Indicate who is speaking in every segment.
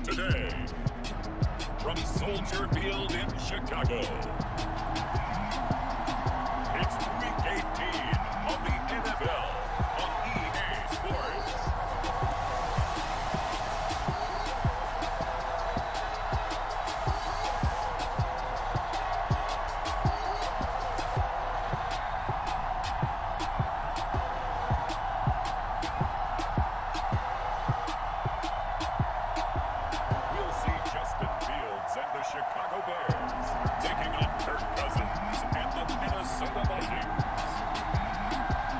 Speaker 1: Today, from Soldier Field in Chicago, it's Week 18 of the NFL on EA Sports. We'll see Justin Fields and the Chicago Bears taking on Kirk Cousins and the Minnesota Vikings.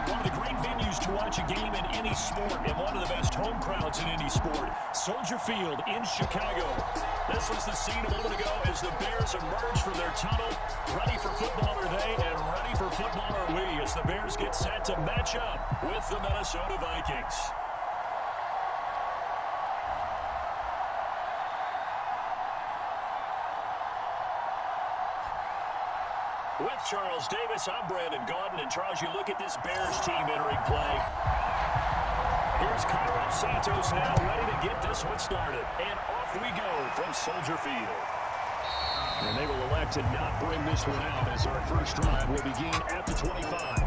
Speaker 2: One of the great venues to watch a game in any sport, and one of the best home crowds in any sport, Soldier Field in Chicago. This was the scene a moment ago as the Bears emerge from their tunnel. Ready for football are they, and ready for football are we, as the Bears get set to match up with the Minnesota Vikings. With Charles Davis, I'm Brandon Gaudin, and Charles, you look at this Bears team entering play. Here's Carlos Santos now, ready to get this one started. And off we go from Soldier Field. And they will elect to not bring this one out, as our first drive will begin at the 25.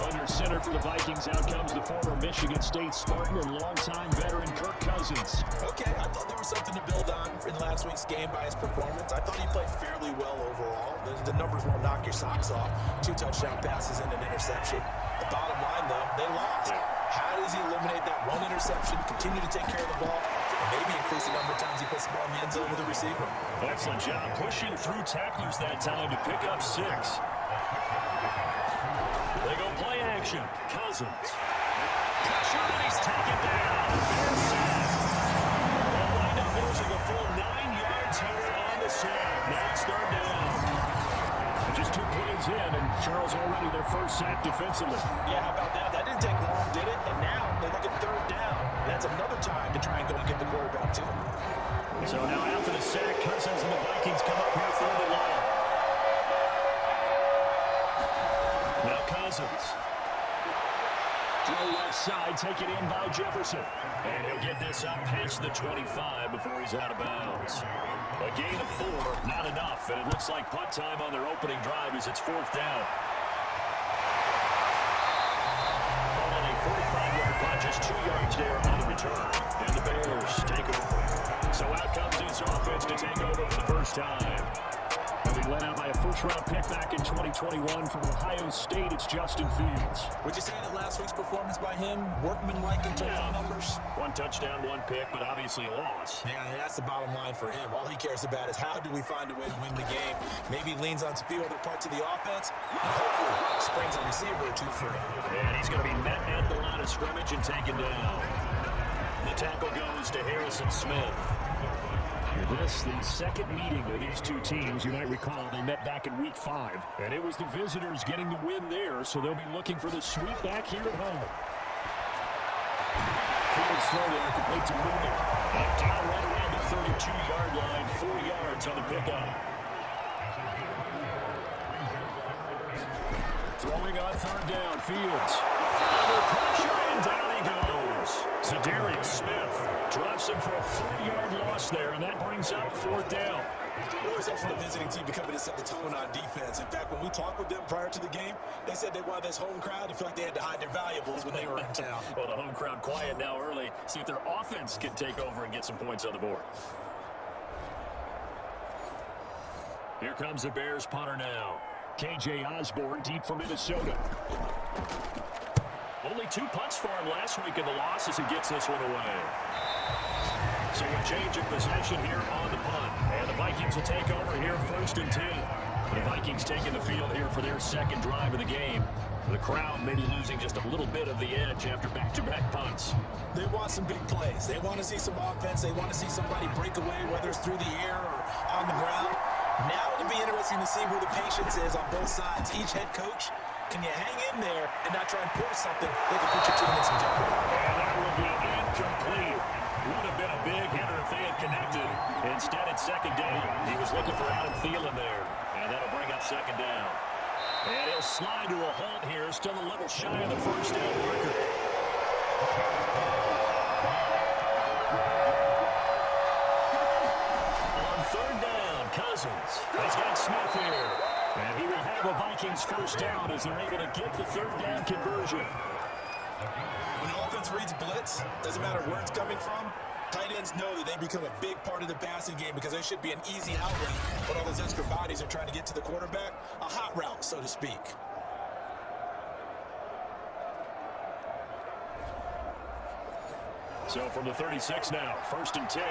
Speaker 2: Under center for the Vikings, out comes the former Michigan State Spartan and longtime veteran Kirk Cousins.
Speaker 3: Okay, I thought there was something to build on in last week's game by his performance. I thought he played fairly well overall. The numbers won't knock your socks off. 2 touchdown passes and an interception. The bottom line, though, they lost. How does he eliminate that one interception, continue to take care of the ball, and maybe increase the number of times he puts the ball in the end zone with the receiver?
Speaker 2: Excellent job pushing through tacklers that time to pick up 6. They go play action. Cousins. Pressure, and he's taken down. Bears sack. They'll wind up losing a full 9 yards here on the sack. Now it's 3rd down. Just 2 plays in, and Charles already their first sack defensively.
Speaker 3: Yeah, how about that? That didn't take long, did it? And now they look at 3rd down. That's another time to try and go and get the quarterback, too.
Speaker 2: So now after the sack, Cousins and the Vikings come up here 3rd and long. Now Cousins. Throw left side, taken in by Jefferson. And he'll get this up past the 25 before he's out of bounds. A gain of 4, not enough, and it looks like punt time on their opening drive as it's 4th down. On a 45-yard punt, just 2 yards there on the return. And the Bears take over. So out comes this offense to take over for the first time. Having led out by a first-round pick back in 2021 from Ohio State, it's Justin Fields.
Speaker 3: Would you say that last week's performance by him, workmanlike in terms of numbers?
Speaker 2: 1 touchdown, 1 pick, but obviously a loss.
Speaker 3: Yeah, that's the bottom line for him. All he cares about is how do we find a way to win the game. Maybe leans on a few other parts of the offense, and hopefully springs a receiver or 2 free.
Speaker 2: And he's going to be met at the line of scrimmage and taken down. The tackle goes to Harrison Smith. This, the second meeting of these 2 teams. You might recall they met back in Week 5, and it was the visitors getting the win there, so they'll be looking for the sweep back here at home. Fields throw there, complete to Mooney. And down right around the 32-yard line, 4 yards on the pickup. Throwing on 3rd down, Fields. Under pressure, and down he goes. Zadarius Smith drops him for a 3-yard loss there, and that brings up 4th down.
Speaker 3: It was up for the visiting team to come in and set the tone on defense. In fact, when we talked with them prior to the game, they said they wanted this home crowd to feel like they had to hide their valuables when they were in town.
Speaker 2: Well, the home crowd quiet now early. See if their offense can take over and get some points on the board. Here comes the Bears punter now. KJ Osborne deep from Minnesota. Only 2 punts for him last week in the loss as he gets this one away. So a change of possession here on the punt. And the Vikings will take over here 1st and 10. The Vikings taking the field here for their 2nd drive of the game. The crowd maybe losing just a little bit of the edge after back-to-back punts.
Speaker 3: They want some big plays. They want to see some offense. They want to see somebody break away, whether it's through the air or on the ground. Now it'll be interesting to see where the patience is on both sides. Each head coach, can you hang in there and not try and force something that can put your team in some jeopardy?
Speaker 2: And that will be incomplete. Would have been a big hitter if they had connected. Instead, it's 2nd down. He was looking for Adam Thielen there. And that'll bring up 2nd down. And he'll slide to a halt here. Still a little shy of the 1st down marker. Vikings first down as they're able to get the third down conversion.
Speaker 3: When the offense reads blitz, doesn't matter where it's coming from, tight ends know that they become a big part of the passing game because there should be an easy outlet when all those extra bodies are trying to get to the quarterback. A hot route, so to speak.
Speaker 2: So from the 36 now, 1st and 10.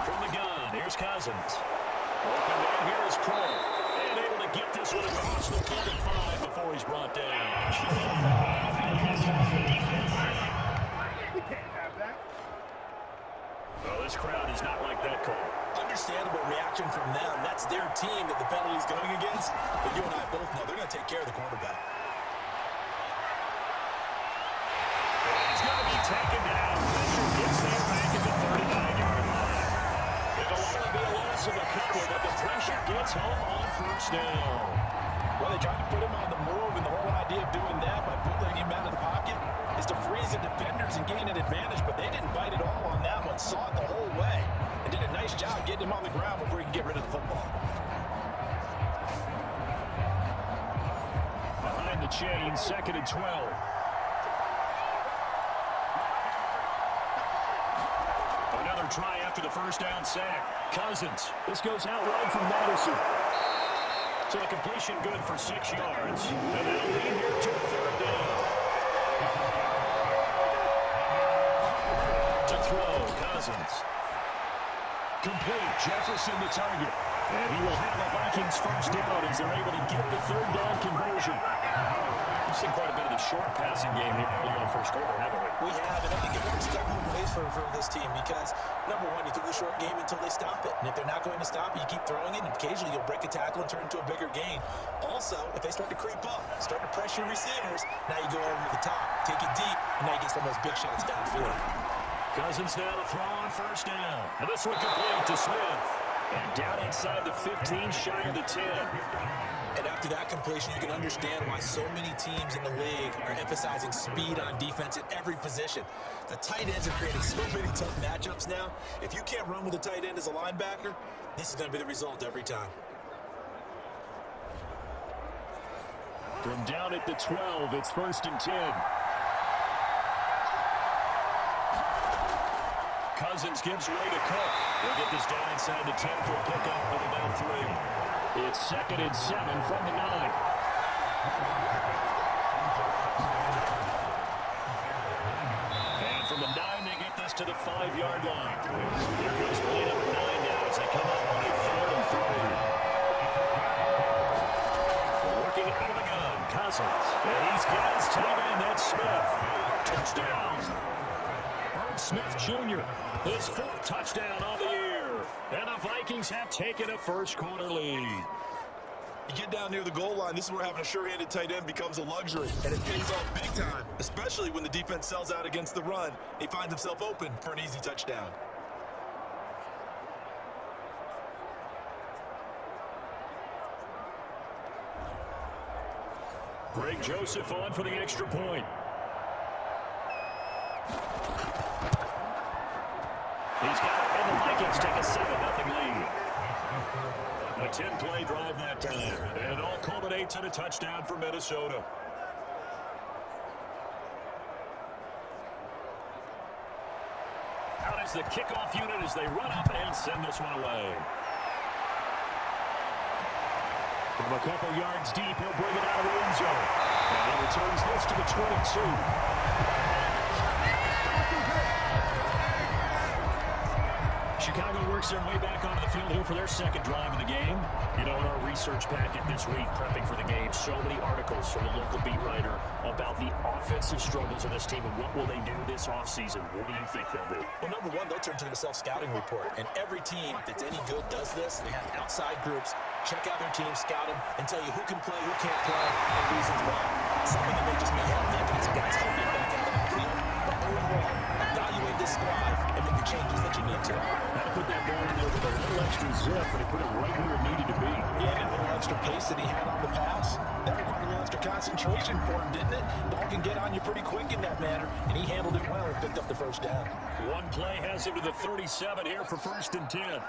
Speaker 2: From the gun, here's Cousins. Open man here is Pro. And able to get this one across the 45 before he's brought down. Well, this crowd is not like that call.
Speaker 3: Understandable reaction from them. That's their team that the penalty's going against. But you and I both know they're going to take care of the quarterback.
Speaker 2: He's going to be taken down. Fisher gets there back at the 39-yard line. It'll only be a loss of a couple, but the pressure gets home on first down.
Speaker 3: Well, they tried to put him on the move, and the whole idea of doing that by pulling him out of the pocket is to freeze the defenders and gain an advantage, but they didn't bite at all on that one, saw it the whole way, and did a nice job getting him on the ground before he could get rid of the football.
Speaker 2: Behind the chain, 2nd and 12. Another try after the first down sack. Cousins. This goes out wide from Madison. So the completion good for 6 yards. And they'll lead here to a 3rd down. To throw, Cousins. Complete. Jefferson the target. And he will have the Vikings first down as they're able to get the 3rd down conversion. We've seen quite a bit of the short passing game here early on first quarter, haven't we?
Speaker 3: We have, and I think it works several ways for this team because, number one, you throw the short game until they stop it. And if they're not going to stop it, you keep throwing it, and occasionally you'll break a tackle and turn it into a bigger gain. Also, if they start to creep up, start to pressure receivers, now you go over the top, take it deep, and now you get some of those big shots downfield.
Speaker 2: Cousins now to throw on first down. And this one complete to Smith. And down inside the 15, shy of the 10.
Speaker 3: And after that completion, you can understand why so many teams in the league are emphasizing speed on defense at every position. The tight ends are creating so many tough matchups now. If you can't run with a tight end as a linebacker, this is going to be the result every time.
Speaker 2: From down at the 12, it's 1st and 10. Cousins gives way to Cook. They'll get this down inside the 10 for a pickup of about 3. It's 2nd and 7 from the 9. And from the 9, they get this to the 5-yard line. Here goes play number 9 now as they come up on a 3rd and 3. Working out of the gun, Cousins. And he's got his tight end, that's Smith. Touchdown. Smith Jr., his 4th touchdown on the year. And the Vikings have taken a first quarter lead.
Speaker 3: You get down near the goal line, this is where having a sure-handed tight end becomes a luxury. And it pays off big time, especially when the defense sells out against the run. He finds himself open for an easy touchdown.
Speaker 2: Greg Joseph on for the extra point. He's got it, and the Vikings take a 7-0 lead. A 10-play drive that time, and it all culminates in a touchdown for Minnesota. Out is the kickoff unit as they run up and send this one away. From a couple yards deep, he'll bring it out of the end zone. And he returns this to the 22. Chicago works their way back onto the field here for their second drive of the game. You know, in our research packet this week, prepping for the game, so many articles from the local beat writer about the offensive struggles of this team and what will they do this offseason. What do you think they'll do?
Speaker 3: Well, number one, they'll turn to the self-scouting report. And every team that's any good does this. They have outside groups, check out their team, scout them, and tell you who can play, who can't play, and reasons why. Some of them may just be healthy, and some guys helping back in the backfield. But overall, evaluate this squad and make the changes that you need to.
Speaker 2: Had to put that ball in there with a little extra zip, and he put it right where it needed to be.
Speaker 3: Yeah, a little extra pace that he had on the pass. That required a little extra concentration for him, didn't it? Ball can get on you pretty quick in that manner, and he handled it well and picked up the first down.
Speaker 2: One play has him to the 37 here for 1st and 10.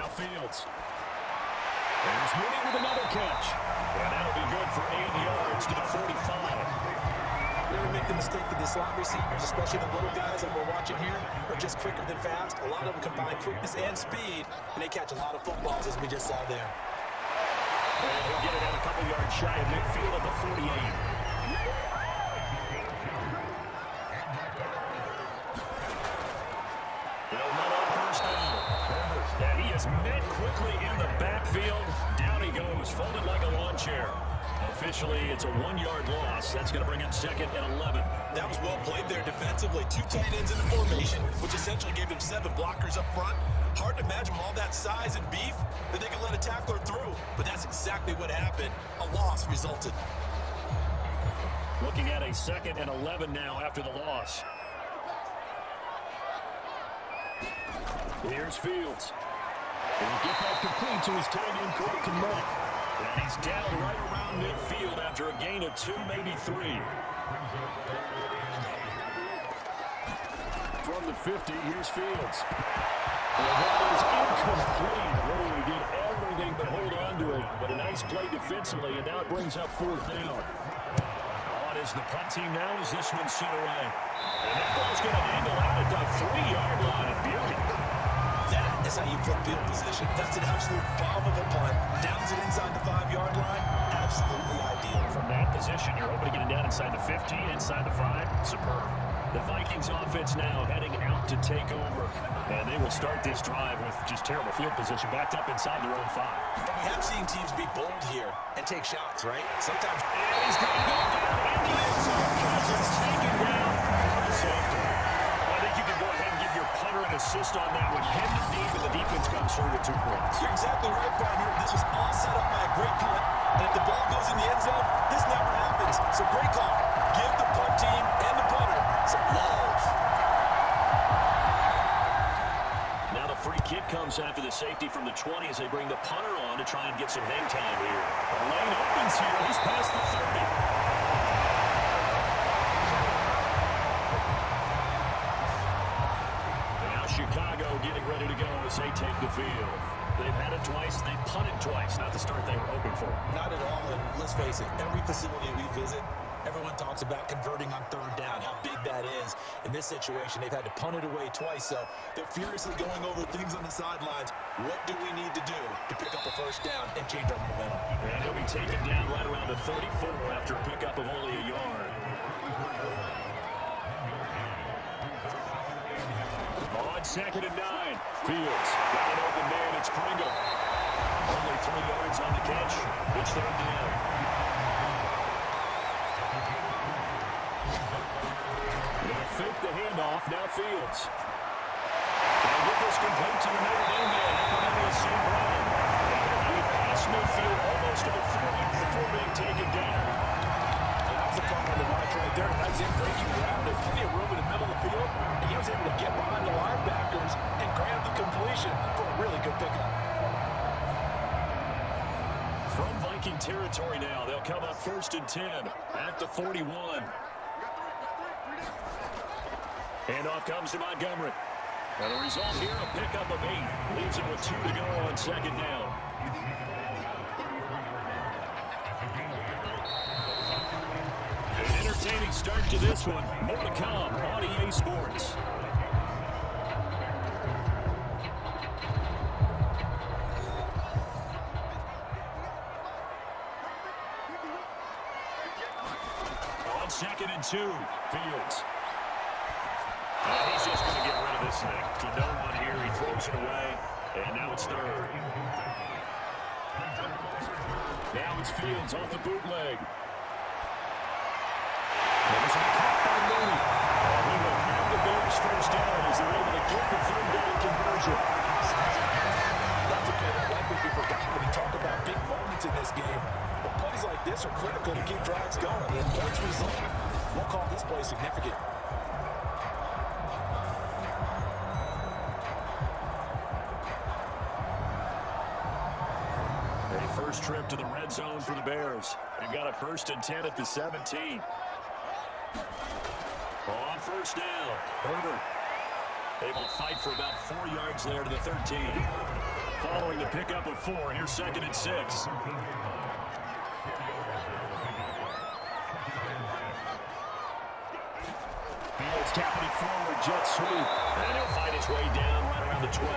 Speaker 2: Now Fields. There's Mooney with another catch. And that'll be good for 8 yards to the 45.
Speaker 3: Never make the mistake that the slot receivers, especially the little guys that we're watching here, are just quicker than fast. A lot of them combine quickness and speed, and they catch a lot of footballs, as we just saw there.
Speaker 2: And he'll get it out a couple yards shy of midfield at the 48. They'll run on first down. And he is met quickly in the backfield. Down he goes, folded like a lawn chair. Officially, it's a 1-yard loss. That's going to bring it 2nd and 11.
Speaker 3: That was well played there defensively. 2 tight ends in the formation, which essentially gave him 7 blockers up front. Hard to imagine with all that size and beef that they could let a tackler through. But that's exactly what happened. A loss resulted.
Speaker 2: Looking at a 2nd and 11 now after the loss. Here's Fields. He'll get that complete to his tight end, Colton Mudd. And he's down right around midfield after a gain of 2, maybe 3. From the 50, here's Fields. Well, that is incomplete. Really did everything but hold on to it. But a nice play defensively, and now it brings up 4th down. On is the punt team now as this one's sent away. And that ball's going to angle out at the 3-yard line. Beauty.
Speaker 3: That is how you flip field position. That's an absolute bomb of a punt. Downs it inside the 5-yard line. Absolutely ideal.
Speaker 2: From that position, you're hoping to get it down inside the 50, inside the 5. Superb. The Vikings offense now heading out to take over. And they will start this drive with just terrible field position, backed up inside their own 5.
Speaker 3: We have seen teams be bold here and take shots, right? Sometimes.
Speaker 2: And he's going to go down in the end zone. Cousins taken down for the safety. I think you can go ahead and give your punter an assist on that one. Pinned it deep, and the defense comes through with 2 points.
Speaker 3: You're exactly right, Brian. Here, this was all set up by a great punt. And if the ball goes in the end zone, this never happens. So great call. Give the punt team and the punter some love.
Speaker 2: Now the free kick comes after the safety from the 20 as they bring the punter on to try and get some hang time here. The lane opens here. He's past the 30. Now Chicago getting ready to go as they take the field. They've had it twice. They've punted twice. Not the start they were hoping for.
Speaker 3: Not at all. And let's face it, every facility we visit, everyone talks about converting on 3rd down, how big that is. In this situation, they've had to punt it away twice, so they're furiously going over things on the sidelines. What do we need to do to pick up a 1st down and change our momentum?
Speaker 2: And he'll be taken down right around the 34 after a pickup of only a yard. On 2nd and 9, Fields got an open man. It's Pringle. Only 3 yards on the catch. It's 3rd down. Gonna fake the handoff. Now Fields. They'll get this complete to the Notre Dame man. Cornelius St. Brown. He passed midfield almost to the 40 before being taken down.
Speaker 3: That's the problem on the watch right there. That's him breaking ground. There's plenty of room in the middle of the field. And he was able to get behind the linebackers and grab the completion for a really good pickup.
Speaker 2: From Viking territory now, they'll come up 1st and 10 at the 41. And off comes to Montgomery. And the result here, a pickup of 8. Leaves it with 2 to go on 2nd down. An entertaining start to this one. More to come on EA Sports. On 2nd and 2, Fields. And he's just going to get rid of this thing. To no one here, he throws it away, and now it's 3rd. Now it's Fields off the bootleg. There's a cut by Mooney. And he will have the Bears 1st down as they're able to get the 3rd down conversion.
Speaker 3: That's a play that likely be forgotten when you talk about big moments in this game. But plays like this are critical to keep drives going. And points result, we'll call this play significant.
Speaker 2: First trip to the red zone for the Bears. They've got a 1st and 10 at the 17. On 1st down, Herbert able to fight for about 4 yards there to the 13. Following the pickup of 4, here's 2nd and 6. Fields tapping it forward, jet sweep. And he'll find his way down right around the 12.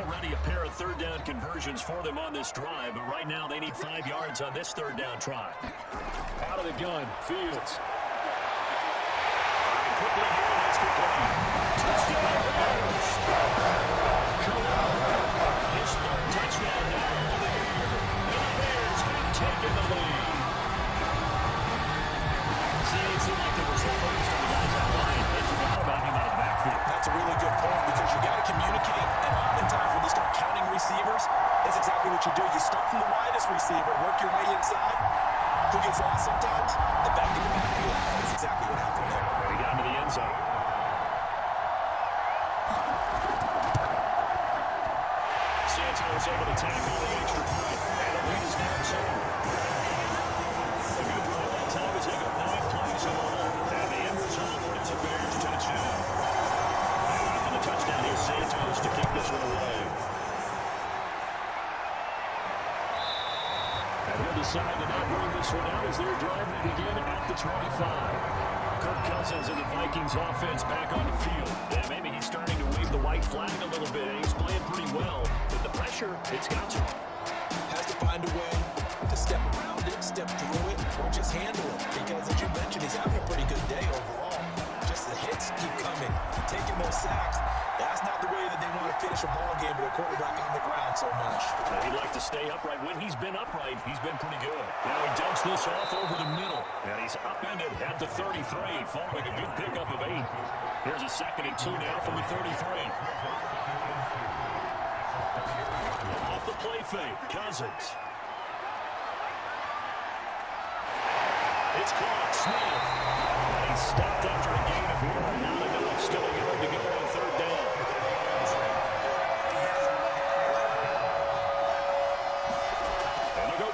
Speaker 2: Already a pair of third-down conversions for them on this drive, but right now they need 5 yards on this third-down try. Out of the gun, Fields. Quickly here, that's complete. Touchdown, Bears. His 3rd touchdown now of the year. And the Bears have taken the lead. See, it seemed like they were so focused on the guys out wide, they forgot about him out of the backfield.
Speaker 3: That's a really good point because you got to communicate, and oftentimes when you start counting receivers, that's exactly what you do. You start from the widest receiver, work your way inside. Who gets lost sometimes? The back in the backfield. That's exactly what happened there.
Speaker 2: He got into the end zone. Santos able to tackle the extra point, and the lead is now 7. A good drive that time as they go 9 plays in all. And the end result, it's a Bears touchdown. And the touchdown is Santos to kick this one away. And he'll decide to not bring this one out as their drive will begin at the 25. Kirk Cousins and the Vikings offense back on the field. Yeah, maybe he's starting to wave the white flag a little bit, and he's playing pretty well. With the pressure, it's got to.
Speaker 3: Has to find a way to step around it, step through it, or just handle it. Because as you mentioned, he's having a pretty good day overall. Just the hits keep coming. He's taking those sacks. That's not the way that they want to finish a ball game with a quarterback on the ground so much.
Speaker 2: He'd like to stay upright. When he's been upright, he's been pretty good. Now he dumps this off over the middle. And he's upended at the 33, following a good pickup of 8. Here's a 2nd and 2 now from the 33. Off the play fake, Cousins. It's caught, Smith. And he's stopped after a gain of 1. Not enough, still a yard to go on 3rd down.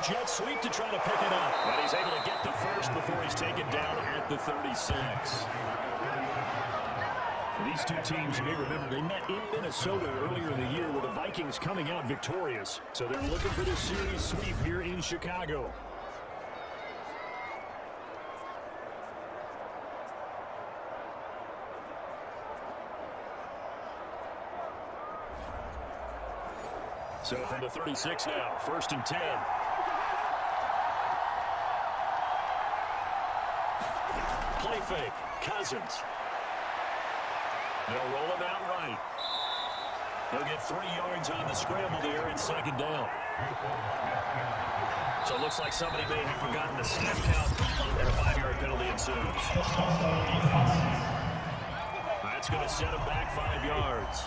Speaker 2: Jet sweep to try to pick it up. But he's able to get the first before he's taken down at the 36. These two teams, you may remember, they met in Minnesota earlier in the year with the Vikings coming out victorious. So they're looking for this series sweep here in Chicago. So from the 36 now, 1st and 10. Play fake, Cousins. They'll roll him out right. He'll get 3 yards on the scramble there in 2nd down. So it looks like somebody may have forgotten the snap count, and a 5-yard penalty ensues. That's going to set him back 5 yards.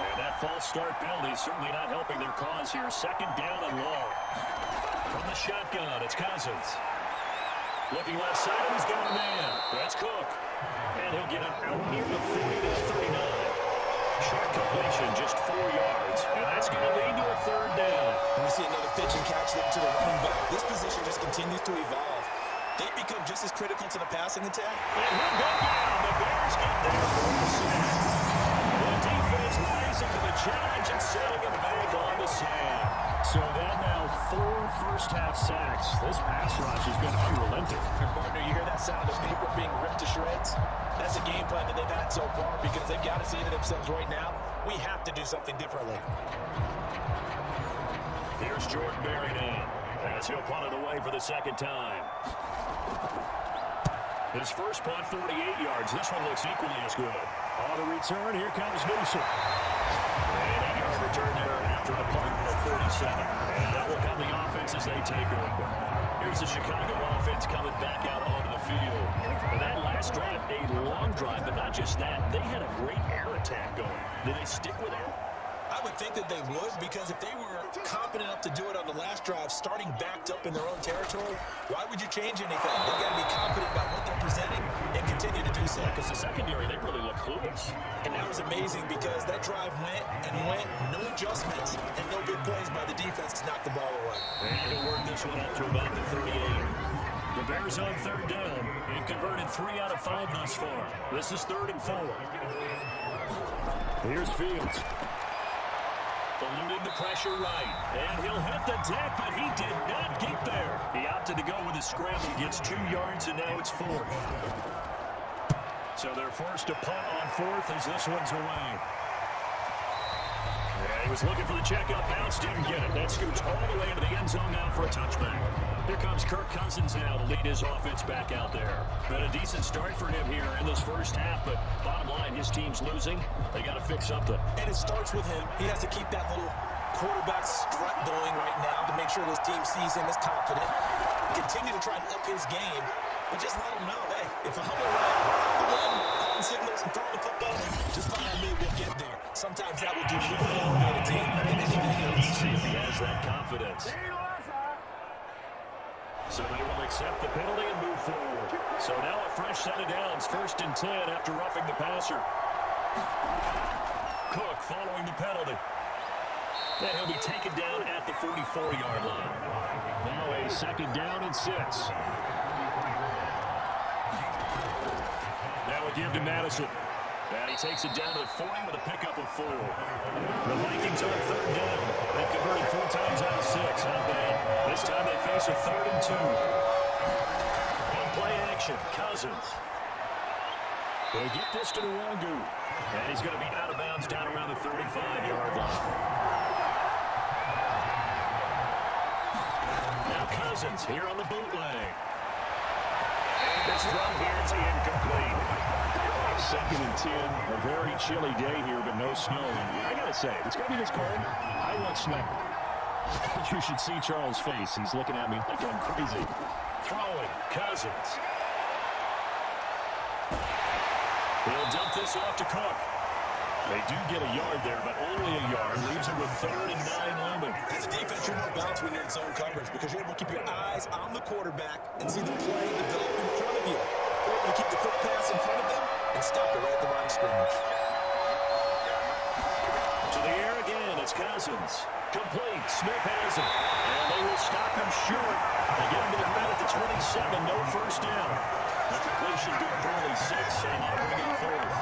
Speaker 2: And that false start penalty is certainly not helping their cause here. 2nd down and long. From the shotgun, it's Cousins. Looking left side, he's got a man. That's Cook. And he'll get it out near the 40 to 39. Short completion, just 4 yards. And that's going to lead to a 3rd down.
Speaker 3: And we see another pitch and catch them to the running back. This position just continues to evolve. They become just as critical to the passing attack.
Speaker 2: And he'll go down. The Bears get there for the sack. The defense rising to the challenge and setting him back on the sand. So that now 4 first-half sacks. This pass rush has been unrelenting.
Speaker 3: Partner, you hear that sound of paper being ripped to shreds? That's a game plan that they've had so far because they've got to say to themselves right now, we have to do something differently.
Speaker 2: Here's Jordan Berry now as he'll punt it away for the 2nd time. His first punt, 48 yards. This one looks equally as good. On the return, here comes Newsom. And a yard return there after a punt of 47. And that will come the offense as they take over. Here's the Chicago offense coming back out onto the field. And that last drive, a long drive, but not just that. They had a great air attack going. Did they stick with it?
Speaker 3: I would think that they would, because if they were confident enough to do it on the last drive, starting backed up in their own territory, why would you change anything? They've got to be confident about what they're presenting and continue to do so.
Speaker 2: Because the secondary, they really look clueless.
Speaker 3: And that was amazing because that drive went and went, no adjustments, and no big plays by the defense to knock the ball away.
Speaker 2: And he'll work this one up to about the 38. The Bears on third down. They've converted 3 out of 5 thus far. This is 3rd and 4. Here's Fields. Eluding the pressure right. And he'll hit the deck, but he did not get there. He opted to go with his scramble. He gets 2 yards, and now it's 4th. So they're forced to punt on 4th as this one's away. Yeah, he was looking for the checkup bounce, didn't get it. That scoots all the way into the end zone now for a touchback. Here comes Kirk Cousins now to lead his offense back out there. Been a decent start for him here in this first half, but bottom line, his team's losing. They got to fix something.
Speaker 3: And it starts with him. He has to keep that little quarterback strut going right now to make sure his team sees him as confident. Continue to try to up his game, but just let him know, hey, if I'm calling signals and throwing the football, just follow me, we'll get there. Sometimes that will do more to elevate a team than anything else.
Speaker 2: See if he has that confidence. So they will accept the penalty and move forward. So now a fresh set of downs, 1st and 10 after roughing the passer. Cook following the penalty. And he'll be taken down at the 44-yard line. Now a 2nd down and 6. Now a give to Madison. And he takes it down to the 40 with a pickup of 4. The Vikings on 3rd down. They've converted 4 times out of 6. Not bad. This time they face a 3rd and 2. On play action, Cousins. They'll get this to Nwangu. And he's going to be out of bounds down around the 35-yard line. Now Cousins here on the bootleg. And this throw here is incomplete. 2nd and 10, a very chilly day here, but no snow. I gotta say, if it's gonna be this cold, I want snow. You should see Charles' face. He's looking at me like I'm crazy. Throwing, Cousins. He'll dump this off to Cook. They do get a yard there, but only a yard. Leaves it with 3rd and 9 looming.
Speaker 3: As a defense, you're more balanced when you're in zone coverage because you're able to keep your eyes on the quarterback and see the play develop in front of you. You're able to keep the quick pass in front of them and stop it right at the line of scrimmage.
Speaker 2: To the air again, it's Cousins. Complete, Smith has it. And they will stop him short. They get him to the ground at the 27, no first down. The completion did for only 6, and now bring it 4th.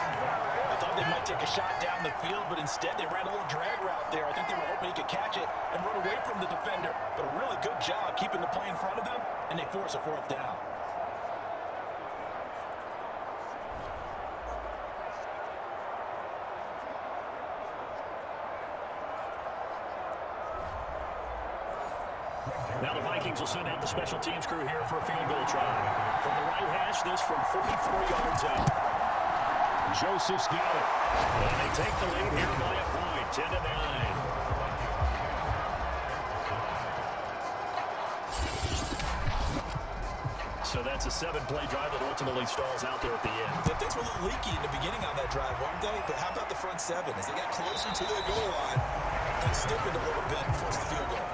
Speaker 3: I thought they might take a shot down the field, but instead they ran a little drag route there. I think they were hoping he could catch it and run away from the defender. But a really good job keeping the play in front of them, and they force a 4th down.
Speaker 2: Now the Vikings will send out the special teams crew here for a field goal try. From the right hash, this from 44 yards out. Joseph's got it. And they take the lead here by a point, 10-9. So that's a 7-play drive that ultimately stalls out there at the end.
Speaker 3: Yeah, things were a little leaky in the beginning on that drive, weren't they? But how about the front 7? As they got closer to their goal line, they stiffened a little bit and forced the field goal.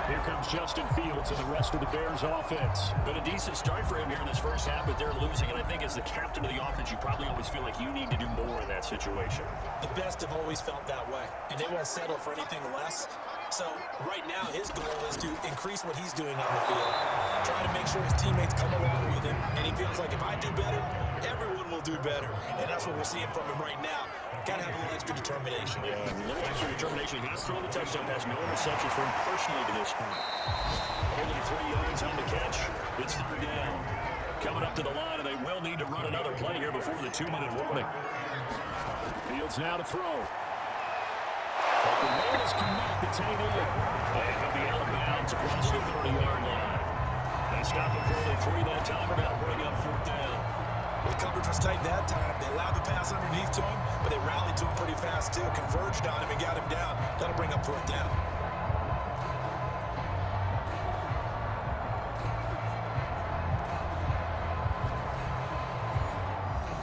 Speaker 2: Here comes Justin Fields and the rest of the Bears offense. Been a decent start for him here in this first half, but they're losing. And I think as the captain of the offense, you probably always feel like you need to do more in that situation.
Speaker 3: The best have always felt that way, and they won't settle for anything less. So right now, his goal is to increase what he's doing on the field, try to make sure his teammates come along with him, and he feels like if I do better, everyone will do better. And that's what we're seeing from him right now. Got to have a little extra determination.
Speaker 2: Yeah, a little extra determination. He has thrown the touchdown pass, no interceptions for him personally to this point. Only 3 yards on the catch. It's 3rd down. Coming up to the line, and they will need to run another play here before the 2-minute warning. Fields now to throw. But the man is connect. It's ain't in. And he'll be out of bounds across the 30-yard line. They stop him for only 3 that time, and now bring up 4th down.
Speaker 3: The coverage was tight that time. They allowed the pass underneath to him, but they rallied to him pretty fast, too. Converged on him and got him down. That'll bring up 4th down.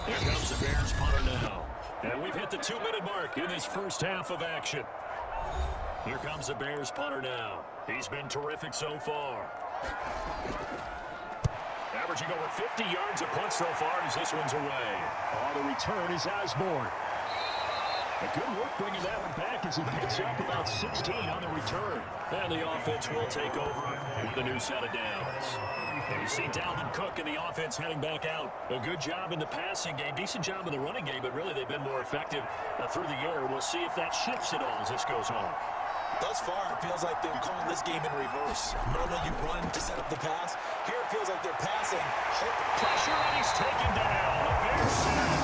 Speaker 2: Here comes the Bears punter now. And we've hit the 2-minute mark in this first half of action. Here comes the Bears punter now. He's been terrific so far. Averaging over 50 yards a punt so far as this one's away. Oh, the return is Osborne. Good work bringing that one back as he picks up about 16 on the return. And the offense will take over with a new set of downs. And you see Dalvin Cook and the offense heading back out. A good job in the passing game, decent job in the running game, but really they've been more effective through the air. We'll see if that shifts at all as this goes on.
Speaker 3: Thus far, it feels like they're calling this game in reverse. Normally you run to set up the pass. Here it feels like they're passing.
Speaker 2: Pressure, and he's taken down. A Bears sack.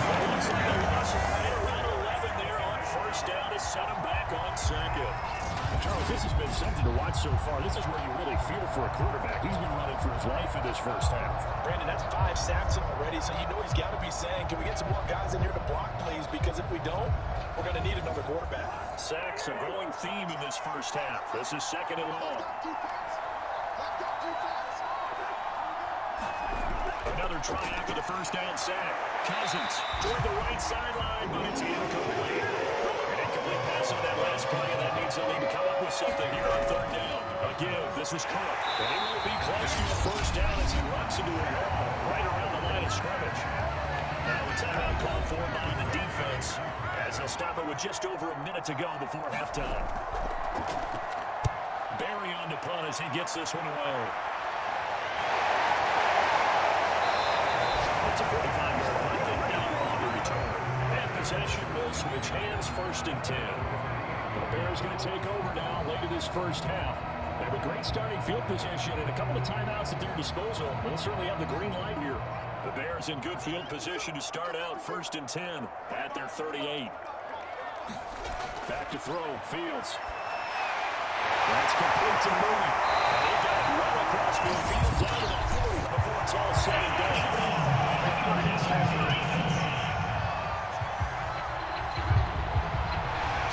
Speaker 2: It looks like they lost it right around 11 there on first down to set him back on second. Charles, this has been something to watch so far. This is where you really feel for a quarterback. He's been running for his life in this first half.
Speaker 3: Brandon, that's 5 sacks already, so you know he's got to be saying, can we get some more guys in here to block, please? Because if we don't, we're going to need another quarterback.
Speaker 2: Sacks, a growing theme in this first half. This is second and long. Another try after the first down sack. Cousins toward the right sideline, but it's incomplete. An incomplete pass on that last play, and that means they'll need to come up with something here on third down. A give. This is Cook. And he will be close to a first down as he runs into a wall right around the line of scrimmage. Now a timeout called for by the defense as they'll stop it with just over a minute to go before halftime. Barry on the punt as he gets this one away. It's a 45-yard punt and now on the return. And possession will switch hands, first and 10. The Bears going to take over now late in this first half. They have a great starting field position and a couple of timeouts at their disposal. They'll certainly have the green light here. The Bears in good field position to start out first and 10 at their 38. Back to throw, Fields. That's complete to Mooney. They got it right across midfield down to the 40 before it's all said and done.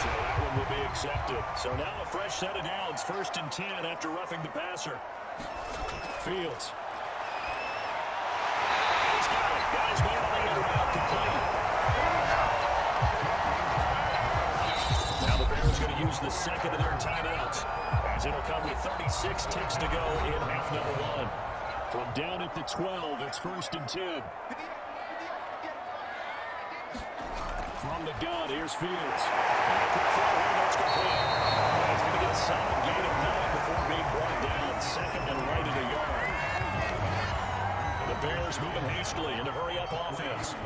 Speaker 2: So that one will be accepted. So now a fresh set of downs, first and 10 after roughing the passer. Fields. He's got it. Guys, man on the other route, complete. Now the Bears going to use the second of their timeouts as it'll come with 36 ticks to go in half number 1. From down at the 12, it's first and 10. From the gun, here's Fields. That's complete. He's going to get a solid gain of 9 before being brought down. Second and right of the yard. The Bears moving hastily in a hurry-up offense.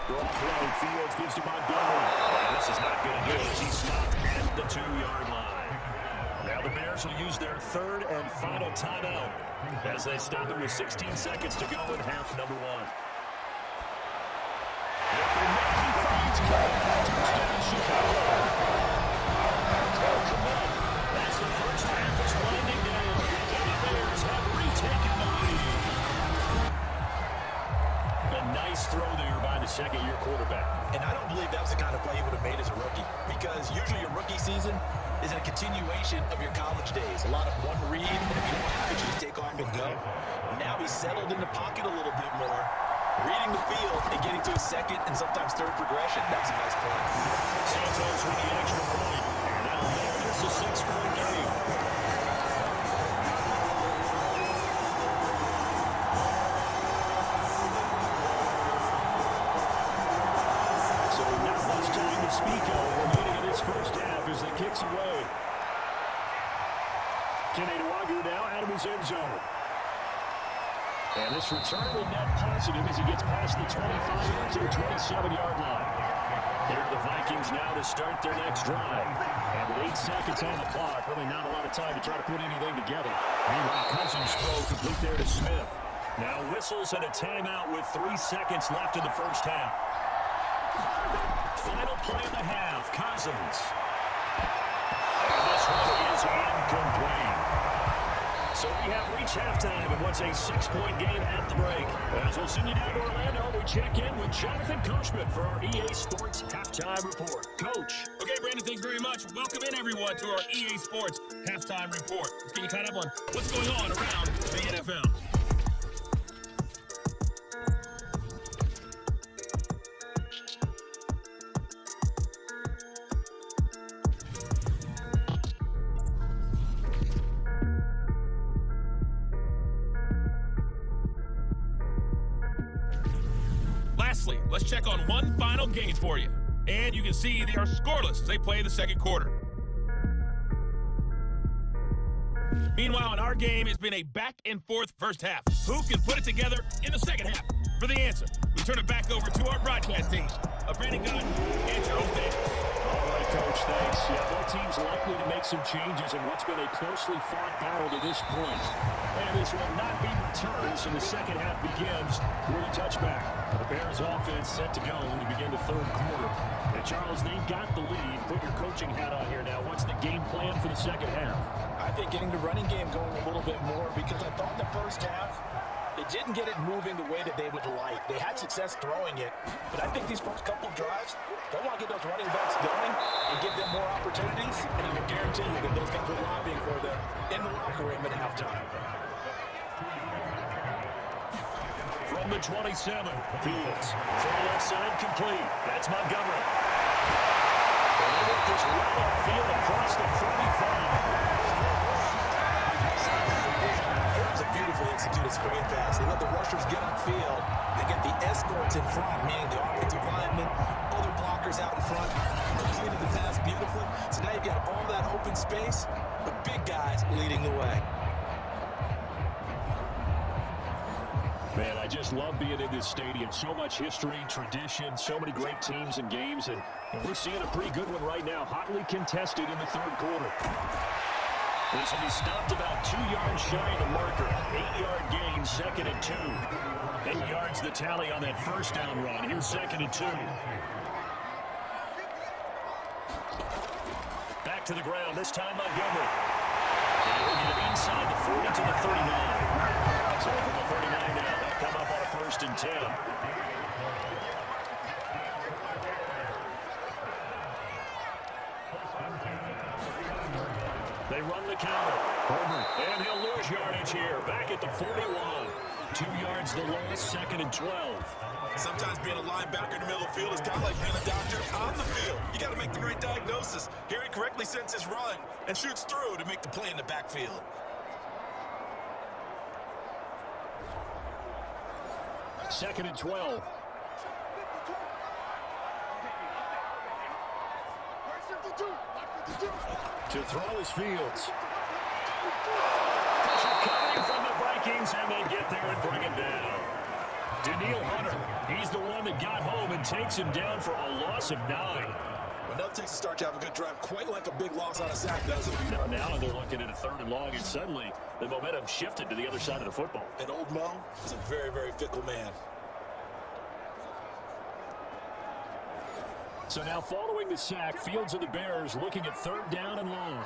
Speaker 2: Draw play, Fields gives to Montgomery. This is not going to do it. He's stopped at the 2-yard line. Now the Bears will use their third and final timeout as they stop it with 16 seconds to go in half number 1. Touchdown, Chicago. That's the first half is winding down. And the Bears have retaken the lead. A nice throw there by the second-year quarterback.
Speaker 3: And I don't believe that was the kind of play he would have made as a rookie, because usually your rookie season is a continuation of your college days. A lot of one read, and if you don't have it, you just take off and go. Now he's settled in the pocket a little bit more, reading the field and getting to his second and sometimes third progression. That's a nice point.
Speaker 2: Santos with the extra point. And that'll make this a 6-point game. So not much time to speak of remaining in this first half as the kicks away. Kenny Nwagu now out of his end zone. And this return will net positive as he gets past the 25 to the 27-yard line. Here are the Vikings now to start their next drive. And with 8 seconds on the clock, really not a lot of time to try to put anything together. Meanwhile, Cousins throw complete there to Smith. Now whistles and a timeout with 3 seconds left in the first half. Final play of the half, Cousins. And this one is incomplete. So we have reached halftime in what's a 6-point game at the break. As we'll send you down to Orlando, we check in with Jonathan Coachman for our EA Sports Halftime Report. Coach.
Speaker 4: Okay, Brandon, thanks very much. Welcome in, everyone, to our EA Sports Halftime Report. Let's get you caught up on what's going on around the NFL. Lastly, let's check on one final game for you. And you can see they are scoreless as they play the second quarter. Meanwhile, in our game, it's been a back-and-forth first half. Who can put it together in the second half? For the answer, we turn it back over to our broadcast team of Brandon Gunn and Charles Davis.
Speaker 2: All right, Coach, thanks. Yeah, both teams likely to make some changes in what's been a closely fought battle to this point. And this will not be returned, so the second half begins with a touchback. The Bears offense set to go to begin the third quarter. And Charles, they've got the lead. Put your coaching hat on here now. What's the game plan for the second half?
Speaker 3: I think getting the running game going a little bit more, because I thought in the first half, they didn't get it moving the way that they would like. They had success throwing it, but I think these first couple of drives, they want to get those running backs going and give them more opportunities, and I will guarantee you that those guys were lobbying for them in the locker room at halftime.
Speaker 2: From the 27, Fields. From left side, complete. That's Montgomery. And they work this right upfield across the 45.
Speaker 3: It's a beautifully executed screen pass. They let the rushers get upfield. They get the escorts in front, meaning the offensive linemen, other blockers out in front. Completed the pass beautifully. So now you've got all that open space, but big guys leading the way.
Speaker 2: Man, I just love being in this stadium. So much history, tradition, so many great teams and games, and we're seeing a pretty good one right now. Hotly contested in the third quarter. This will be stopped about 2 yards shy of the marker. 8-yard gain, 2nd and 2. 8 yards the tally on that first down run. Here's 2nd and 2. Back to the ground, this time Montgomery. And we'll get it inside the 40 to the 39. So from the 39 now, they'll come up on a 1st and 10. They run the counter. And he'll lose yardage here. Back at the 41. 2 yards the loss, 2nd and 12.
Speaker 3: Sometimes being a linebacker in the middle of the field is kind of like being a doctor on the field. You got to make the right diagnosis. Here he correctly sends his run and shoots through to make the play in the backfield.
Speaker 2: Second and 12. To throw is Fields. Pressure coming from the Vikings, and they get there and bring him down. Daniil Hunter, he's the one that got home and takes him down for a loss of 9.
Speaker 3: When that takes a start to have a good drive, quite like a big loss on a sack, doesn't it?
Speaker 2: Now they're looking at a 3rd and long, and suddenly the momentum shifted to the other side of the football.
Speaker 3: And old Mo is a very, very fickle man.
Speaker 2: So now following the sack, Fields and the Bears looking at 3rd down and long.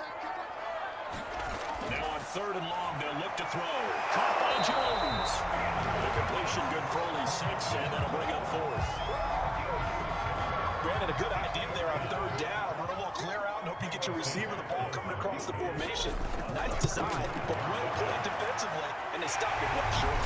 Speaker 2: Now on 3rd and long, they'll look to throw. Caught by Jones. The completion good for only 6, and that'll bring up 4th.
Speaker 3: Brandon, a good idea there on 3rd down. Run a little clear out and hope you get your receiver the ball coming across the formation. Nice design, but well played defensively, and they stopped it well short.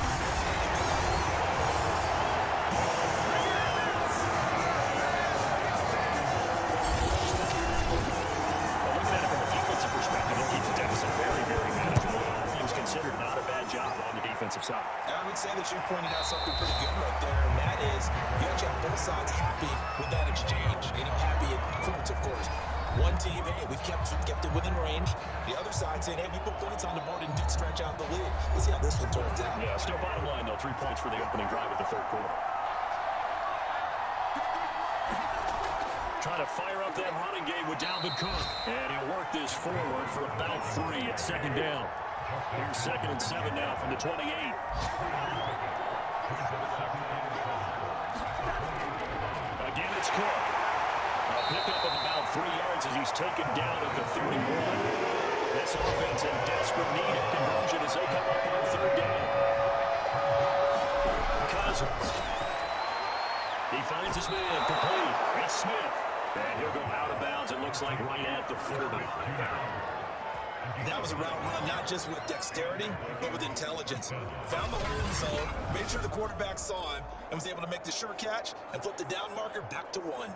Speaker 2: Side.
Speaker 3: I would say that you pointed out something pretty good right there, and that is you actually have both sides happy with that exchange. And happy in quotes, of course. One team, hey, we've kept it within range. The other side saying, hey, we put points on the board and did stretch out the lead. Let's see how this one turns out.
Speaker 2: Yeah, still bottom line, though. 3 points for the opening drive of the third quarter. Trying to fire up that running game with Dalvin Cook. And he'll work this forward for about 3 at 2nd down. Here's 2nd and 7 now from the 28. Again, it's Cook. A pickup of about 3 yards as he's taken down at the 31. This offense in desperate need of conversion as they come up on 3rd down. Cousins. He finds his man complete. It's Smith. And he'll go out of bounds, it looks like right at the 40.
Speaker 3: That was a route run, not just with dexterity, but with intelligence. Found the hole in the zone, made sure the quarterback saw him, and was able to make the sure catch and flip the down marker back to 1.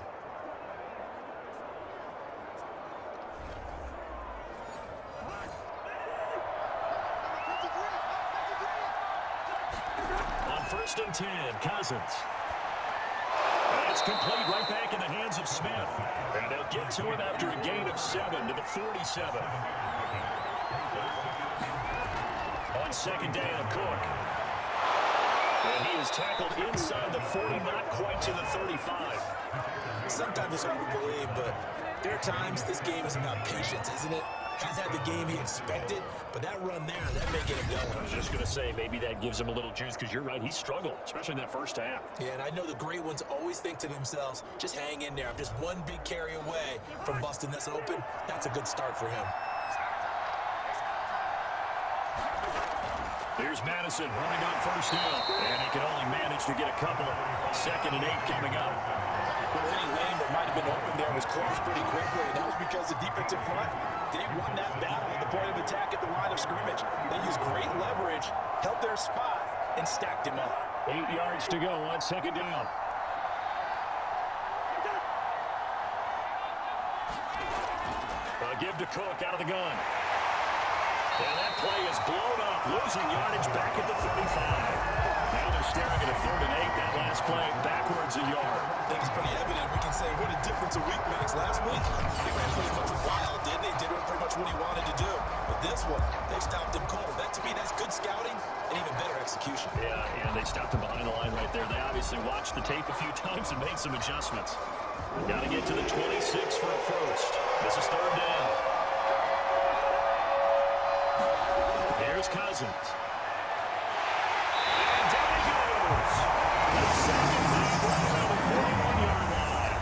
Speaker 2: On 1st and 10, Cousins. And It's complete right back in the hands of Smith. And they'll get to him after a gain of 7 to the 47. On second down, Cook. And he is tackled inside the 40, not quite to the 35.
Speaker 3: Sometimes it's hard to believe, but there are times this game is about patience, isn't it? He's had the game he expected, but that run there, that may get him going.
Speaker 2: I was just going to say, maybe that gives him a little juice, because you're right, he struggled, especially in that first half.
Speaker 3: Yeah, and I know the great ones always think to themselves, just hang in there. I'm just one big carry away from busting this open. That's a good start for him.
Speaker 2: Here's Madison running on first down, and he can only manage to get a couple. 2nd and 8 coming up.
Speaker 3: Well, any lane that might have been open there was closed pretty quickly, and that was because the defensive front, they won that battle at the point of attack at the line of scrimmage. They used great leverage, held their spot, and stacked him up.
Speaker 2: 8 yards to go on 2nd down. Give to Cook out of the gun. And that play is blown up, losing yardage back at the 35. Now they're staring at a 3rd and 8. That last play backwards a yard.
Speaker 3: I think it's pretty evident. We can say what a difference a week makes. Last week, they ran pretty much wild, didn't they? Did pretty much what he wanted to do. But this one, they stopped him cold. That, to me, that's good scouting and even better execution.
Speaker 2: Yeah, and they stopped him behind the line right there. They obviously watched the tape a few times and made some adjustments. Got to get to the 26 for a first. This is 3rd down. Here's Cousins. And down he goes. The second down right on the 41-yard line.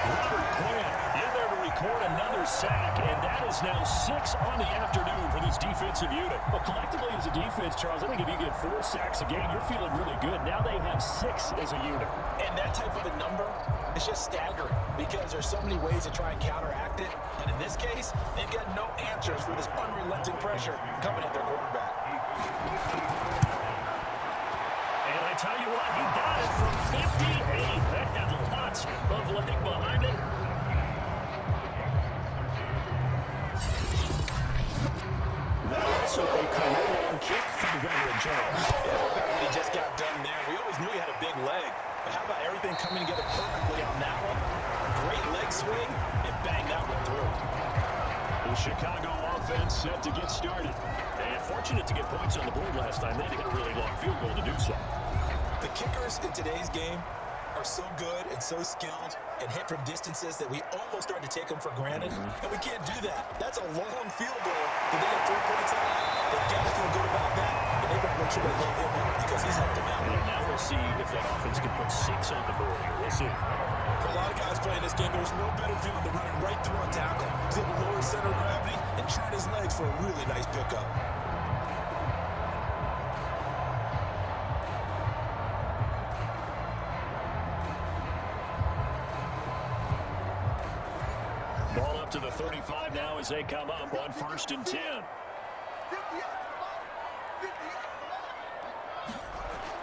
Speaker 2: Robert Quinn in there to record another sack, and that is now 6 on the afternoon for this defensive unit. Well, collectively as a defense, Charles, I think if you get 4 sacks a game, you're feeling really good. Now they have 6 as a unit.
Speaker 3: And that type of a number is just staggering because there's so many ways to try and counteract it. And in this case, they've got no answers for this unrelenting pressure coming at their quarterback.
Speaker 2: And I tell you what, he got it from 58. That had lots of leg behind it. Also a career kick for the veteran Charles.
Speaker 3: He just got done there. We always knew he had a big leg. But how about everything coming together perfectly on that one? Great leg swing, and bang that one through.
Speaker 2: The Chicago offense set to get started. And fortunate to get points on the board last time. They had to hit a really long field goal to do so.
Speaker 3: The kickers in today's game are so good and so skilled and hit from distances that we almost start to take them for granted. And we can't do that. That's a long field goal. Did they have 3 points on that? They've got to feel good about that. And they better make sure they love him up because he's helped them out.
Speaker 2: And now we'll see if that offense can put 6 on the board here. We'll see.
Speaker 3: For a lot of guys playing this game, there's no better feeling than running right through a tackle. He's able to lower his center of gravity and turn his legs for a really nice pickup.
Speaker 2: Ball up to the 35 now as they come up on 1st and 10.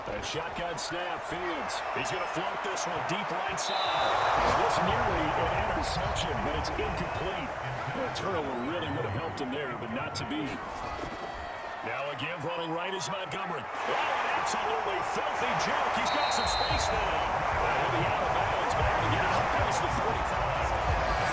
Speaker 2: A shotgun snap, Fields. He's going to float this one deep right side. This nearly an interception, but it's incomplete. A turnover really would have helped him there, but not to be. Now a give running right is Montgomery. Oh, an absolutely filthy joke. He's got some space now. He'll be out of bounds, but able to get it up past the 45.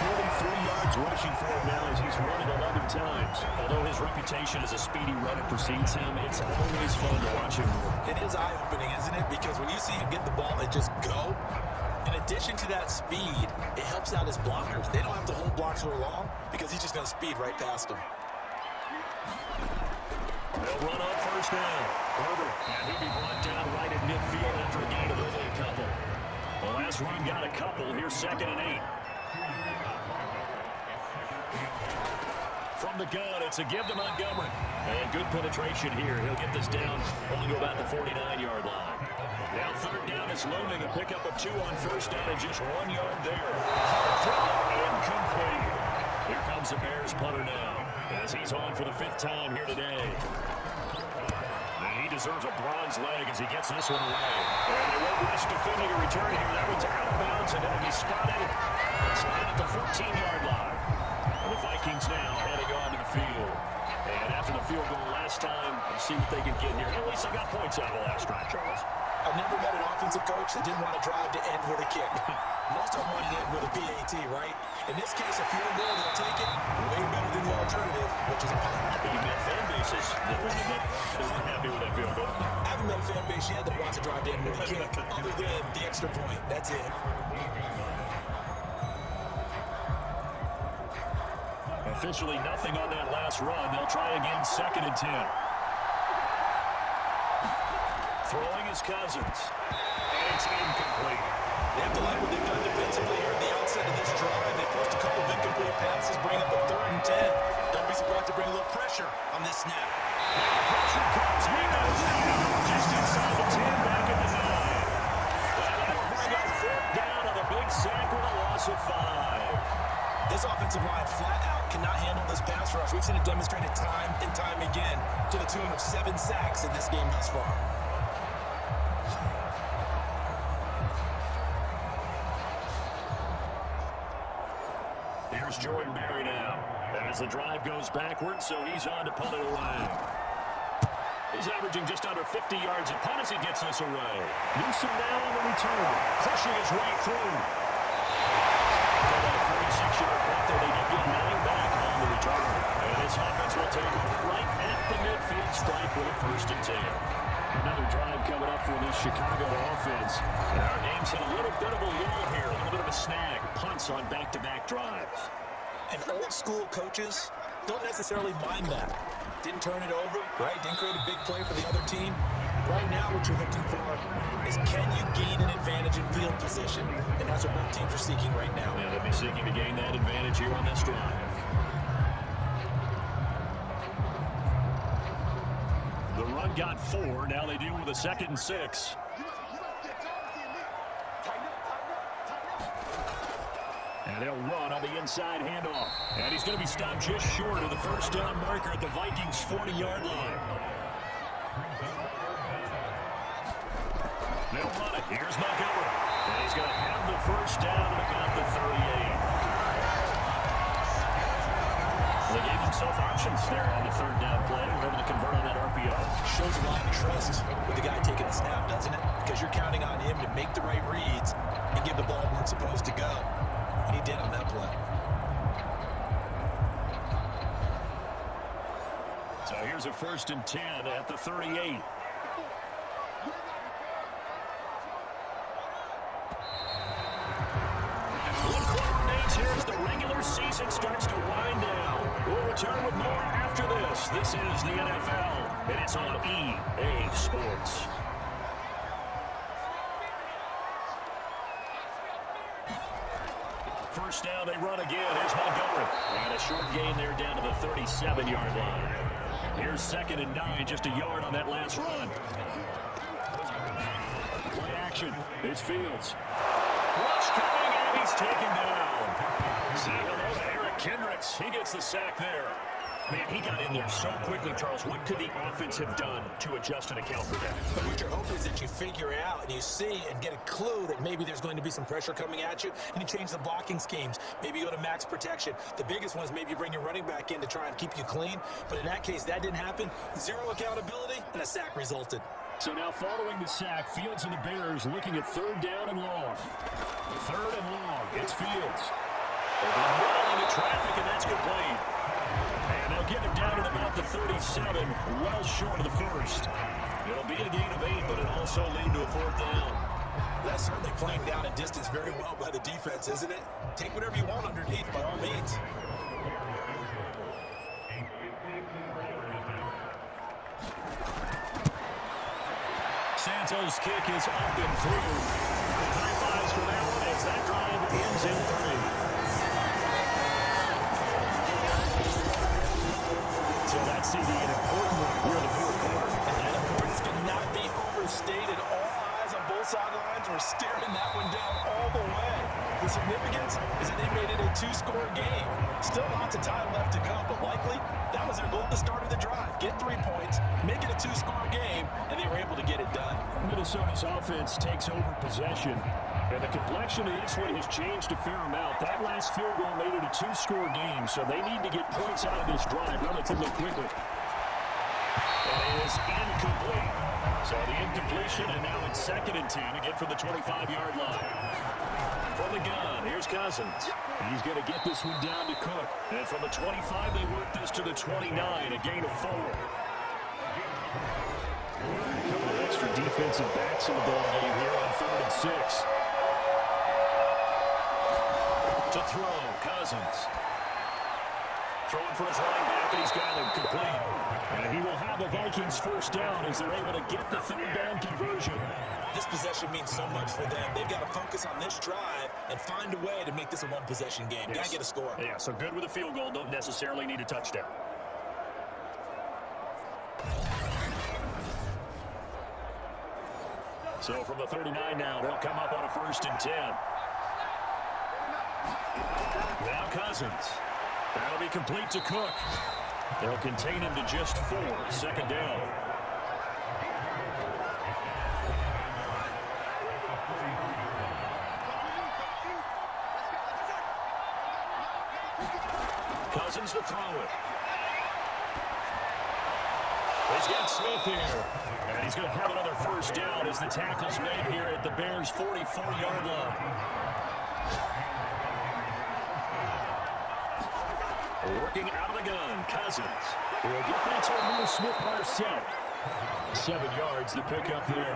Speaker 2: 43 yards rushing for him now as he's run it 11 times. Although his reputation as a speedy runner precedes him, it's always fun to watch him.
Speaker 3: It is eye-opening, isn't it? Because when you see him get the ball and just go, in addition to that speed, it helps out his blockers. They don't have to hold blocks for long because he's just going to speed right past them.
Speaker 2: They'll run on first down. Herbert, and he'll be brought down right at midfield after a gain of only a couple. The last run got a couple. Here's 2nd and 8. From the gun, it's a give to Montgomery. And good penetration here. He'll get this down only to about the 49-yard line. Now 3rd down is looming. A pickup of 2 on first down and just 1 yard there. Throw incomplete. Here comes the Bears punter now as he's on for the 5th time here today. And he deserves a bronze leg as he gets this one away. And they won't risk defending a return here. That one's out of bounds and it'll be spotted at the 14-yard line. And the Vikings now heading on to the field. And after the field goal last time, let's see what they can get here. At least they got points out of the last drive, Charles.
Speaker 3: I've never met an offensive coach that didn't want to drive to end with a kick. Most of them wanted to end with a PAT, right? In this case, a field goal, they'll take it way better than the alternative, which is a punt.
Speaker 2: You've met fan bases that weren't happy with that field goal.
Speaker 3: I haven't met a fan base yet that wants to drive to end with a kick, other than the extra point. That's it.
Speaker 2: Officially nothing on that last run. They'll try again, 2nd and 10. Throwing his Cousins. And it's incomplete.
Speaker 3: They have to like what they've done defensively here at the outset of this drive. They forced a couple of incomplete passes, bring up a 3rd and 10. Don't be surprised to bring a little pressure on this snap.
Speaker 2: Pressure comes. He goes down. Just inside the 10, back at the 9. And they'll bring up 4th down on the big sack with a loss of 5.
Speaker 3: This offensive line flat out cannot handle this pass rush. We've seen it demonstrated time and time again to the tune of 7 sacks in this game thus far.
Speaker 2: Here's Jordan Berry now. As the drive goes backwards, so he's on to punt it away. He's averaging just under 50 yards a punt as he gets this away. Newsom now on the return, pushing his way through. About a 46-yard punt there. They did get 9 back on the return. And this offense will take over right at the midfield stripe with a 1st and 10. Another drive coming up for this Chicago offense. And our game's hit a little bit of a lull here, a little bit of a snag. Punts on back-to-back drives.
Speaker 3: And old-school coaches don't necessarily mind that. Didn't turn it over, right? Didn't create a big play for the other team. Right now, what you're looking for is can you gain an advantage in field position? And that's what both teams are seeking right now.
Speaker 2: Yeah, they'll be seeking to gain that advantage here on this drive. The run got 4. Now they deal with a 2nd and 6. And they'll run on the inside handoff. And he's going to be stopped just short of the 1st down marker at the Vikings' 40-yard line. They'll run it. Here's Montgomery. And he's going to have the 1st down at about the 38. They gave himself options there on the 3rd down play. We're able to convert on that RPO.
Speaker 3: Shows a lot of trust with the guy taking the snap, doesn't it? Because you're counting on him to make the right reads and give the ball where it's supposed to go. And he did on that play.
Speaker 2: So here's a 1st and 10 at the 38. Here as the regular season starts to wind down. We'll return with more after this. This is the NFL, and it's on EA Sports. First down, they run again. Here's Montgomery. And a short gain there down to the 37-yard line. Here's 2nd and 9, just a yard on that last run. Play action. It's Fields. Rush coming, and he's taken down. Say hello to Eric Kendricks. He gets the sack there. Man, he got in there so quickly, Charles. What could the offense have done to adjust and account for that?
Speaker 3: But what you're hoping is that you figure out and you see and get a clue that maybe there's going to be some pressure coming at you, and you change the blocking schemes. Maybe you go to max protection. The biggest one is maybe you bring your running back in to try and keep you clean. But in that case, that didn't happen. 0 accountability, and a sack resulted.
Speaker 2: So now following the sack, Fields and the Bears looking at 3rd down and long. 3rd and long. It's Fields. Running into traffic, and that's complete. And they'll get him down at about the 37, well short of the 1st. It'll be a gain of 8, but it also lead to a 4th down.
Speaker 3: That's certainly playing down a distance very well by the defense, isn't it? Take whatever you want underneath, by all means.
Speaker 2: Santos' kick is up and through. High fives for that one as that drive ends in 3. So that's the important one here in the 4th quarter.
Speaker 3: And that importance cannot be overstated. All eyes on both sidelines were staring that one down all the way. The significance is that they made it a 2-score game. Still lots of time left to go, but likely that was their goal at the start of the drive. Get 3 points, make it a 2-score game, and they were able to get it done.
Speaker 2: Minnesota's offense takes over possession. And the complexion of this one has changed a fair amount. That last field goal made it a 2-score game, so they need to get points out of this drive relatively quickly. And it is incomplete. So the incompletion, and now it's 2nd and 10, again from the 25-yard line. From the gun, here's Cousins. He's going to get this one down to Cook. And from the 25, they work this to the 29, a gain of 4. A couple of extra defensive backs in the ball game here on 3rd and 6. To throw, Cousins. Throwing for his running back, and he's got him complete. And he will have a Vikings first down as they're able to get the 3rd down conversion.
Speaker 3: This possession means so much for them. They've got to focus on this drive and find a way to make this a one-possession game.
Speaker 2: Yes.
Speaker 3: Got to get a score.
Speaker 2: Yeah, so good with a field goal. Don't necessarily need a touchdown. So from the 39 now, they'll come up on a 1st and 10. Now Cousins. That'll be complete to Cook. They'll contain him to just 4. 2nd down. Cousins to throw it. He's got Smith here. And he's going to have another 1st down as the tackle's made here at the Bears' 44-yard line. Working out of the gun, Cousins. He'll get that to Will Smith by himself. 7 yards, the pickup there.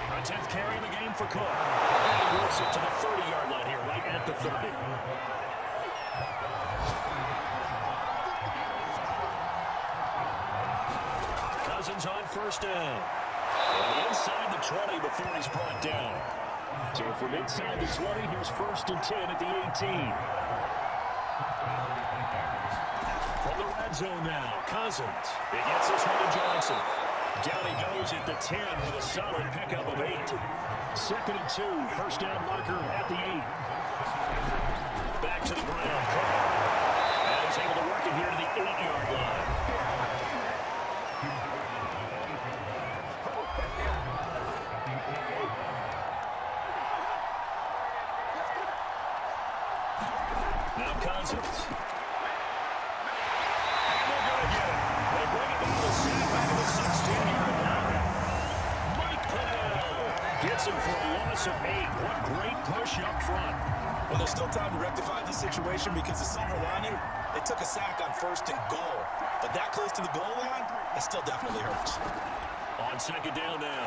Speaker 2: A 10th carry in the game for Cook. And he works it to the 30-yard line here, right at the 30. Cousins on 1st down. And inside the 20 before he's brought down. So from inside the 20, here's 1st and 10 at the 18. From the red zone now, Cousins. He gets this one to Johnson. Down he goes at the 10 with a solid pickup of 8. 2nd and 2, 1st down marker at the 8. Back to the ground. And he's able to work it here to the 8-yard line. Now Cousins. And they're going to get it. They bring it down to the 16-yard line. Mike Pennell gets him for a loss of 8. What great push up front.
Speaker 3: Well, there's still time to rectify this situation because the silver lining, they took a sack on 1st and goal. But that close to the goal line, that still definitely hurts.
Speaker 2: On 2nd down now,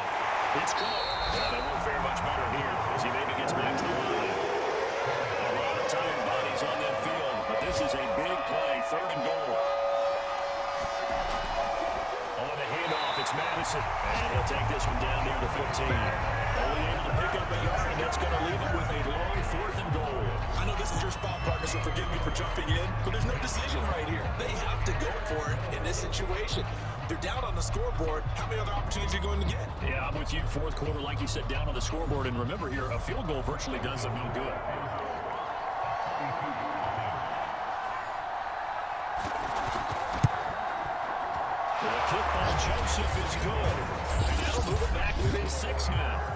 Speaker 2: it's Cook. Well, they won't fare much better here as he maybe gets back to the line. A lot of tired bodies on that field, but this is a big play, 3rd and goal. On the handoff, it's Madison, and he'll take this one down near the 15. Only able to pick up a yard, and that's going to leave it with a long 4th and goal.
Speaker 3: I know this is your spot, partner, so forgive me for jumping in, but there's no decision right here. They have to go for it in this situation. They're down on the scoreboard. How many other opportunities are you going to get?
Speaker 2: Yeah, I'm with you. 4th quarter, like you said, down on the scoreboard. And remember here, a field goal virtually does them no good. The kick by Joseph is good. And that'll move it back within 6 now.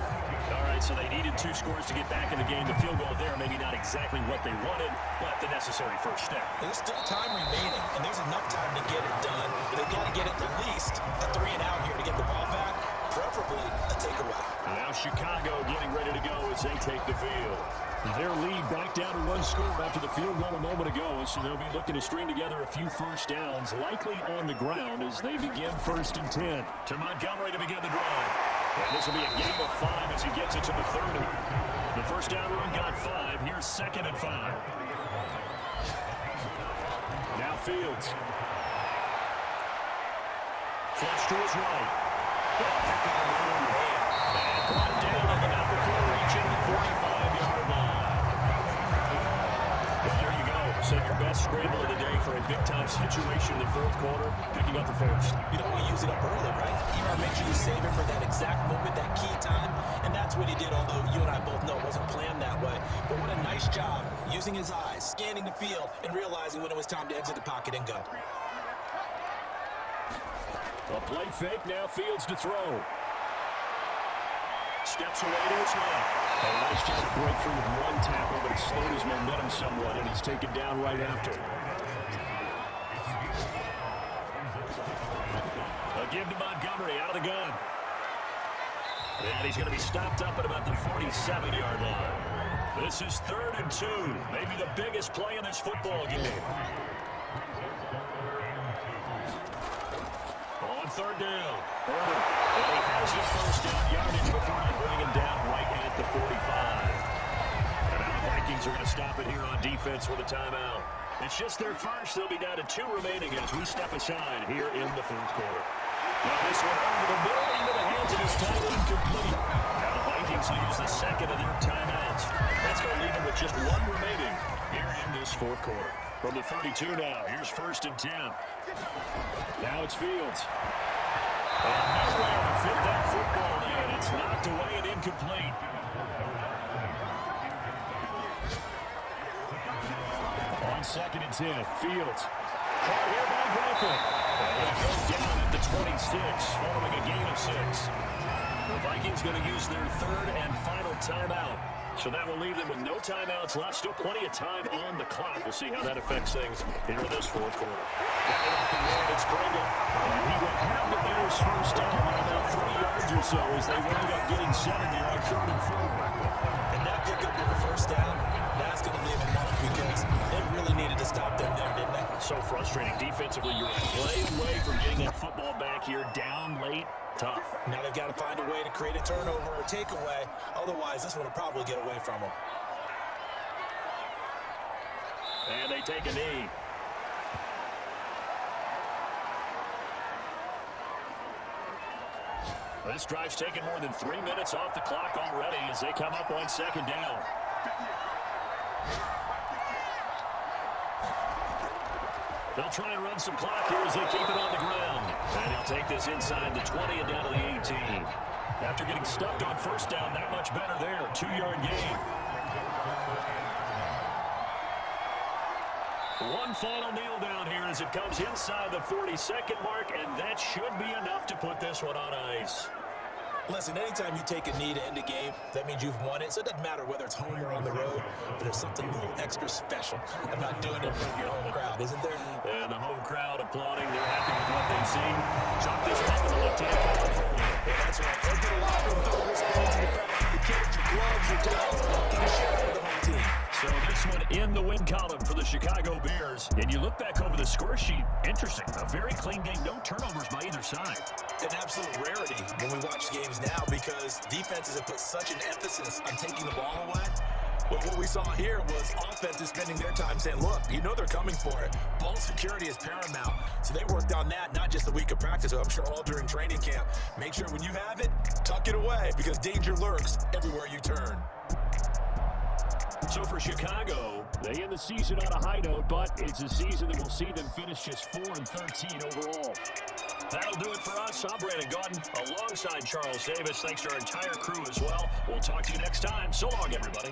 Speaker 2: All right, so they needed 2 scores to get back in the game. The field goal there, maybe not exactly what they wanted, but the necessary first step.
Speaker 3: There's still time remaining, and there's enough time to get it done. They've got to get it at least a 3 and out here to get the ball back, preferably a takeaway.
Speaker 2: Now Chicago getting ready to go as they take the field. Their lead back down to 1 score after the field goal a moment ago, so they'll be looking to string together a few first downs, likely on the ground as they begin 1st and 10. To Montgomery to begin the drive. And this will be a game of 5 as he gets it to the 30. The first down run got 5. Here's 2nd and 5. Now Fields. Flush to his right. And brought down on the number 4, reaching the 45-yard line. And there you go. Save your best scramble of the day for a big-time situation in the 4th quarter, picking up the first.
Speaker 3: You don't want to use it up early, right? You want to make sure you save it for that exact moment, that key time. And that's what he did, although you and I both know it wasn't planned that way. But what a nice job using his eyes, scanning the field, and realizing when it was time to exit the pocket and go.
Speaker 2: A play fake, now Fields to throw. Steps away to his left. A nice job to break free with 1 tackle, but it slowed his momentum somewhat, and he's taken down right after. Montgomery out of the gun. And he's going to be stopped up at about the 47-yard line. This is 3rd and 2, maybe the biggest play in this football game. On 3rd down. And he has the first down yardage before they bring him down right at the 45. And now the Vikings are going to stop it here on defense with a timeout. It's just their first. They'll be down to 2 remaining as we step aside here in the 4th quarter. Now this one over the middle into the hands of his tight end complete. Now the Vikings use the second of their timeouts. That's going to leave them with just 1 remaining here in this 4th quarter. From the 32 now, here's 1st and 10. Now it's Fields. And nowhere to fit that football in. It's knocked away and incomplete. On 2nd and 10, Fields. Caught here by Griffin. And goes down at the 26, following a gain of 6. The Vikings going to use their 3rd and final timeout. So that will leave them with no timeouts left. Still plenty of time on the clock. We'll see how that affects things here in this 4th quarter. It's Pringle. And he will have the Bears first down by about 3 yards or so as they wind up getting 7 here on 3rd and 4.
Speaker 3: And that pickup of the first down, that's going to leave them mark because they really needed to stop them there, didn't they?
Speaker 2: So frustrating defensively. You're a play away from getting that football back here down late. Tough.
Speaker 3: Now they've got to find a way to create a turnover or takeaway. Otherwise, this one will probably get away from them.
Speaker 2: And they take a knee. This drive's taken more than 3 minutes off the clock already as they come up on 2nd down. They'll try and run some clock here as they keep it on the ground. And he'll take this inside the 20 and down to the 18. After getting stuffed on 1st down, not much better there. 2-yard gain. One final kneel down here as it comes inside the 42nd mark, and that should be enough to put this one on ice.
Speaker 3: Listen, anytime you take a knee to end a game, that means you've won it. So it doesn't matter whether it's home or on the road, but there's something a little extra special about doing it in front of your home crowd, isn't there?
Speaker 2: And the home crowd applauding. They're happy with what they've seen. Chuck this back to the left-hand corner.
Speaker 3: Yeah, that's right. They'll get a lot of throw wristbands in the crowd. Your kids, your gloves, your towels. Get a shot with the home team.
Speaker 2: So this one in the win column for the Chicago Bears. And you look back over the score sheet, interesting. A very clean game, no turnovers by either side.
Speaker 3: An absolute rarity when we watch games now because defenses have put such an emphasis on taking the ball away. But what we saw here was offenses spending their time saying, look, you know they're coming for it. Ball security is paramount. So they worked on that, not just the week of practice, but I'm sure all during training camp. Make sure when you have it, tuck it away because danger lurks everywhere you turn.
Speaker 2: So for Chicago, they end the season on a high note, but it's a season that will see them finish just 4-13 overall. That'll do it for us. I'm Brandon Gaudin alongside Charles Davis. Thanks to our entire crew as well. We'll talk to you next time. So long, everybody.